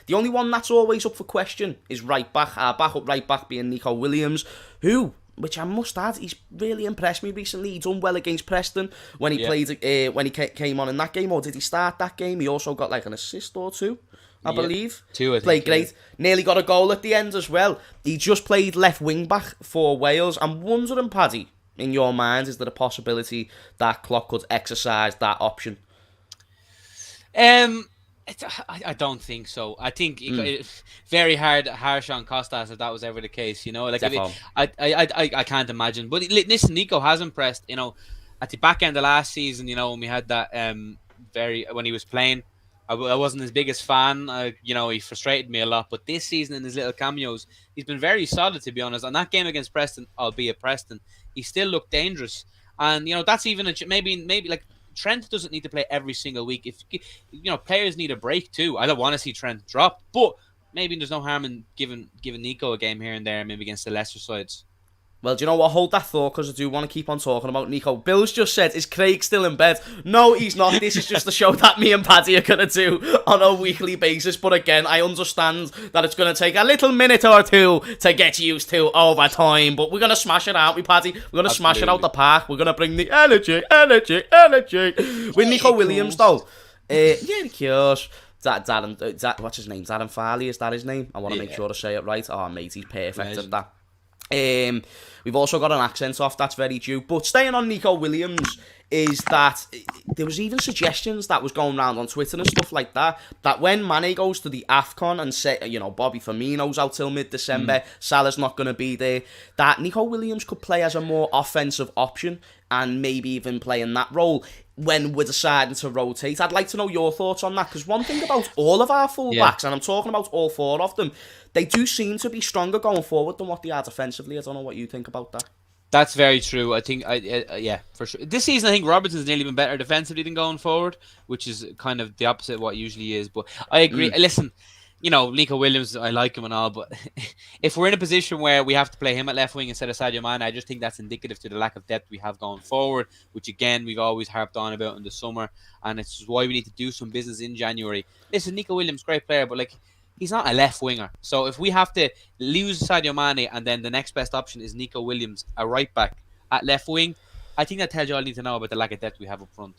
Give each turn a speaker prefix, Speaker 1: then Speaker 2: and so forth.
Speaker 1: The only one that's always up for question is right back. Our backup right back being Neco Williams, who, which I must add, he's really impressed me recently. He done well against Preston when he played, when he came on in that game, or did he start that game? He also got like an assist or two, I believe.
Speaker 2: 2, I think.
Speaker 1: Played great. Nearly got a goal at the end as well. He just played left wing back for Wales. I'm wondering, Paddy, in your mind, is there a possibility that Klopp could exercise that option?
Speaker 2: I don't think so. I think very harsh on Costas if that was ever the case. You know, like I can't imagine. But listen, Neco has impressed. You know, at the back end of last season, you know, when we had that when he was playing, I wasn't his biggest fan. You know, he frustrated me a lot. But this season, in his little cameos, he's been very solid, to be honest. On that game against Preston, albeit Preston, he still looked dangerous. And you know, that's even maybe like. Trent doesn't need to play every single week. If you know, players need a break too. I don't want to see Trent drop, but maybe there's no harm in giving Neco a game here and there, maybe against the lesser sides.
Speaker 1: Well, do you know what? Hold that thought, because I do want to keep on talking about Neco. Bill's just said, is Craig still in bed? No, he's not. This is just the show that me and Paddy are going to do on a weekly basis. But again, I understand that it's going to take a little minute or two to get used to over time. But we're going to smash it out, Paddy. We're going to smash it out the park. We're going to bring the energy. With Neco Williams, though. Yeah, of course. What's his name? Darren Farley, is that his name? I want to make sure to say it right. Oh, mate, he's perfect at that. We've also got an accent off, that's very due. But staying on Neco Williams, is that there was even suggestions that was going around on Twitter and stuff like that, that when Mane goes to the AFCON and say, you know, Bobby Firmino's out till mid-December, Salah's not going to be there, that Neco Williams could play as a more offensive option and maybe even play in that role when we're deciding to rotate. I'd like to know your thoughts on that, because one thing about all of our fullbacks, and I'm talking about all four of them, they do seem to be stronger going forward than what they are defensively. I don't know what you think about that.
Speaker 2: That's very true. I think, yeah, for sure. This season, I think Robertson's nearly been better defensively than going forward, which is kind of the opposite of what it usually is. But I agree. Listen, you know, Neco Williams, I like him and all, but if we're in a position where we have to play him at left wing instead of Sadio Mane, I just think that's indicative to the lack of depth we have going forward, which again, we've always harped on about in the summer, and it's why we need to do some business in January. Listen, Neco Williams, great player, but like, he's not a left winger. So if we have to lose Sadio Mane and then the next best option is Neco Williams, a right back at left wing, I think that tells you all you need to know about the lack of depth we have up front.